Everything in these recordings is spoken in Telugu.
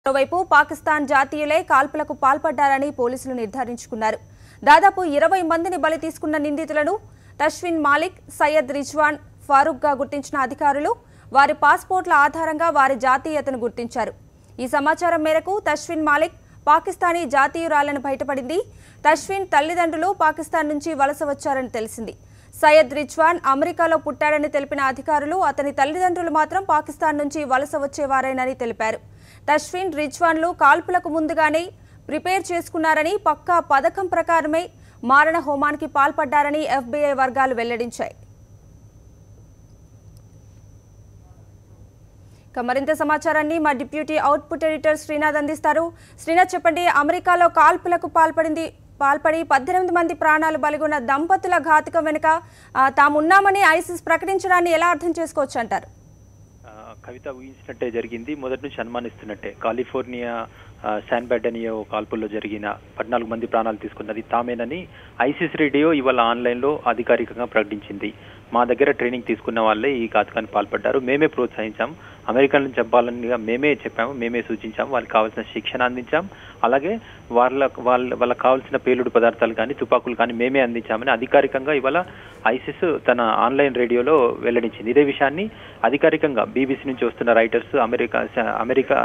మరోవైపు పాకిస్తాన్ జాతీయులే కాల్పులకు పాల్పడ్డారని పోలీసులు నిర్ధారించుకున్నారు. దాదాపు 20 మందిని బలి తీసుకున్న నిందితులను తష్విన్ మాలిక్, సయ్యద్ రిజ్వాన్ ఫారూక్గా గుర్తించిన అధికారులు వారి పాస్పోర్ట్ల ఆధారంగా వారి జాతీయతను గుర్తించారు. ఈ సమాచారం మేరకు తష్విన్ మాలిక్ పాకిస్తానీ జాతీయురాలని బయటపడింది. తష్విన్ తల్లిదండ్రులు పాకిస్తాన్ నుంచి వలస వచ్చారని తెలిసింది. సయ్యద్ రిజ్వాన్ అమెరికాలో పుట్టాడని తెలిపిన అధికారులు అతని తల్లిదండ్రులు మాత్రం పాకిస్తాన్ నుంచి వలస వచ్చేవారేనని తెలిపారు. తష్విన్, రిజ్వాన్లు కాల్పులకు ముందుగానే ప్రిపేర్ చేసుకున్నారని, పక్కా పథకం ప్రకారమే మారణ హోమానికి పాల్పడ్డారని FBI వర్గాలు వెల్లడించాయి. మరింత సమాచారాన్ని మా డిప్యూటీ అవుట్పుట్ ఎడిటర్ శ్రీనాథ్ అందిస్తారు. శ్రీనాథ్, చెప్పండి, అమెరికాలో కాల్పులకు పాల్పడి 18 మంది ప్రాణాలు బలిగొన్న దంపతుల ఘాతుకం వెనుక తామున్నామని ఐసిస్ ప్రకటించడాన్ని ఎలా అర్థం చేసుకోవచ్చు అంటారు? కవిత ఊహించినట్టే జరిగింది. మొదటి నుంచి అనుమానిస్తున్నట్టే కాలిఫోర్నియా శాన్ బెర్నార్డినో కాల్పుల్లో జరిగిన 14 మంది ప్రాణాలు తీసుకున్నది తామేనని ఐసిస్ రేడియో ఇవాళ ఆన్లైన్లో అధికారికంగా ప్రకటించింది. మా దగ్గర ట్రైనింగ్ తీసుకున్న వాళ్ళే ఈ ఘాతుకానికి పాల్పడ్డారు, మేమే ప్రోత్సహించాం, అమెరికన్లను చంపాలని మేమే చెప్పాము, మేమే సూచించాం, వాళ్ళకి కావాల్సిన శిక్షణ అందించాం, అలాగే వాళ్ళకి కావాల్సిన పేలుడు పదార్థాలు కానీ తుపాకులు కానీ మేమే అందించామని అధికారికంగా ఇవాళ ఐసిస్ తన ఆన్లైన్ రేడియోలో వెల్లడించింది. ఇదే విషయాన్ని అధికారికంగా బీబీసీ నుంచి వస్తున్న రైటర్స్, అమెరికా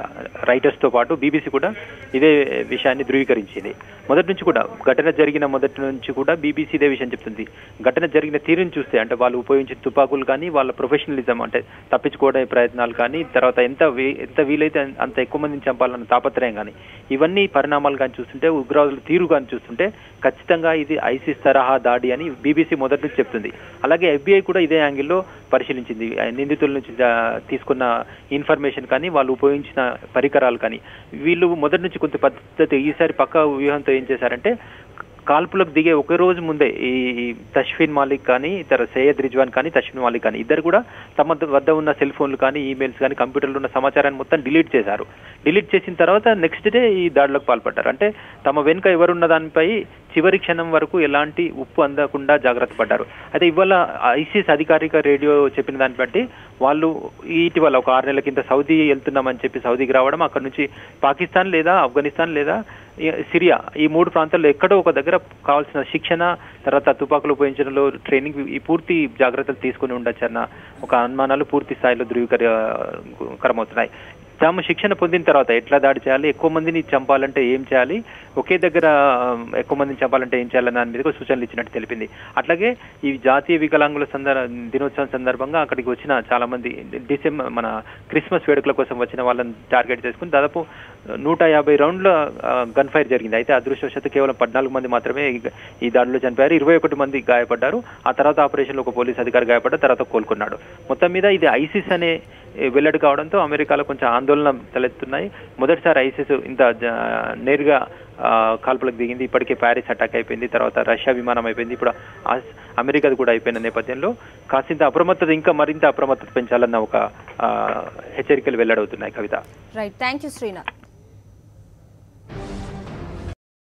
రైటర్స్తో పాటు బీబీసీ కూడా ఇదే విషయాన్ని ధృవీకరించింది. మొదటి నుంచి కూడా ఘటన జరిగిన మొదటి నుంచి కూడా బీబీసీ ఇదే విషయం చెప్తుంది. ఘటన జరిగిన తీరుని చూస్తే, అంటే వాళ్ళు ఉపయోగించిన తుపాకులు కానీ, వాళ్ళ ప్రొఫెషనలిజం, అంటే తప్పించుకోవడానికి ప్రయత్నాలు కానీ, తర్వాత ఎంత వీలైతే అంత ఎక్కువ మందిని చంపాలన్న తాపత్రయం కానీ, ఇవన్నీ పరిణామాలు కానీ చూస్తుంటే, ఉగ్రవాదుల తీరు కానీ చూస్తుంటే ఖచ్చితంగా ఇది ఐసిస్ తరహా దాడి అని బీబీసీ మొదటి నుంచి చెప్తుంది. అలాగే FBI కూడా ఇదే యాంగిల్లో పరిశీలించింది. నిందితుల నుంచి తీసుకున్న ఇన్ఫర్మేషన్ కానీ, వాళ్ళు ఉపయోగించిన పరికరాలు కానీ, వీళ్ళు మొదటి నుంచి కొంత పద్ధతి, ఈసారి పక్కా వ్యూహంతో ఏం చేశారంటే, కాల్పులకు దిగే ఒక రోజు ముందే ఈ తష్విన్ మాలిక్ కానీ, ఇతర సయ్యద్ రిజ్వాన్ కానీ, తష్విన్ మాలిక్ కానీ ఇద్దరు కూడా తమ వద్ద ఉన్న సెల్ ఫోన్లు కానీ, ఈమెయిల్స్ కానీ, కంప్యూటర్లో ఉన్న సమాచారాన్ని మొత్తం డిలీట్ చేశారు. డిలీట్ చేసిన తర్వాత నెక్స్ట్ డే ఈ దాడులకు పాల్పడ్డారు. అంటే తమ వెనుక ఎవరున్న దానిపై చివరి క్షణం వరకు ఎలాంటి ఉప్పు అందకుండా జాగ్రత్త పడ్డారు. అయితే ఇవాళ ఐసిస్ అధికారిక రేడియో చెప్పిన దాన్ని బట్టి వాళ్ళు ఇటీవల ఒక 6 నెలల కింద సౌదీ వెళ్తున్నామని చెప్పి సౌదీకి రావడం, అక్కడ నుంచి పాకిస్తాన్ లేదా ఆఫ్ఘనిస్తాన్ లేదా సిరియా, ఈ 3 ప్రాంతాల్లో ఎక్కడో ఒక దగ్గర కావాల్సిన శిక్షణ, తర్వాత తుపాకులు ఉపయోగించడంలో ట్రైనింగ్, ఈ పూర్తి జాగ్రత్తలు తీసుకుని ఉండొచ్చన్న ఒక అనుమానాలు పూర్తి స్థాయిలో ధృవీకరమవుతున్నాయి. తాము శిక్షణ పొందిన తర్వాత ఎట్లా దాడి చేయాలి, ఎక్కువ మందిని చంపాలంటే ఏం చేయాలి, ఒకే దగ్గర ఎక్కువ మందిని చంపాలంటే ఏం చేయాలని దాని మీద సూచనలు ఇచ్చినట్టు తెలిపింది. అట్లాగే ఈ జాతీయ వికలాంగుల దినోత్సవం సందర్భంగా అక్కడికి వచ్చిన చాలా మంది మన క్రిస్మస్ వేడుకల కోసం వచ్చిన వాళ్ళని టార్గెట్ చేసుకుని దాదాపు 150 రౌండ్ల గన్ ఫైర్ జరిగింది. అయితే అదృష్టవశాత్తు కేవలం 14 మంది మాత్రమే ఈ దాడిలో చనిపోయారు, 21 మంది గాయపడ్డారు. ఆ తర్వాత ఆపరేషన్లో ఒక పోలీస్ అధికారి గాయపడ్డారు, తర్వాత కోలుకున్నాడు. మొత్తం మీద ఇది ఐసిస్ అనే వెల్లడి కావడంతో అమెరికాలో కొంచెం ఆందోళన తలెత్తున్నాయి. మొదటిసారి ఐసిస్ ఇంత నేరుగా కాల్పులకు దిగింది. ఇప్పటికే ప్యారిస్ అటాక్ అయిపోయింది, తర్వాత రష్యా విమానం అయిపోయింది, ఇప్పుడు అమెరికాది కూడా అయిపోయిన నేపథ్యంలో కాసింత అప్రమత్తత, ఇంకా మరింత అప్రమత్తత పెంచాలన్న ఒక హెచ్చరికలు వెల్లడవుతున్నాయి. కవిత, రైట్, థ్యాంక్ యూ శ్రీనాథ్.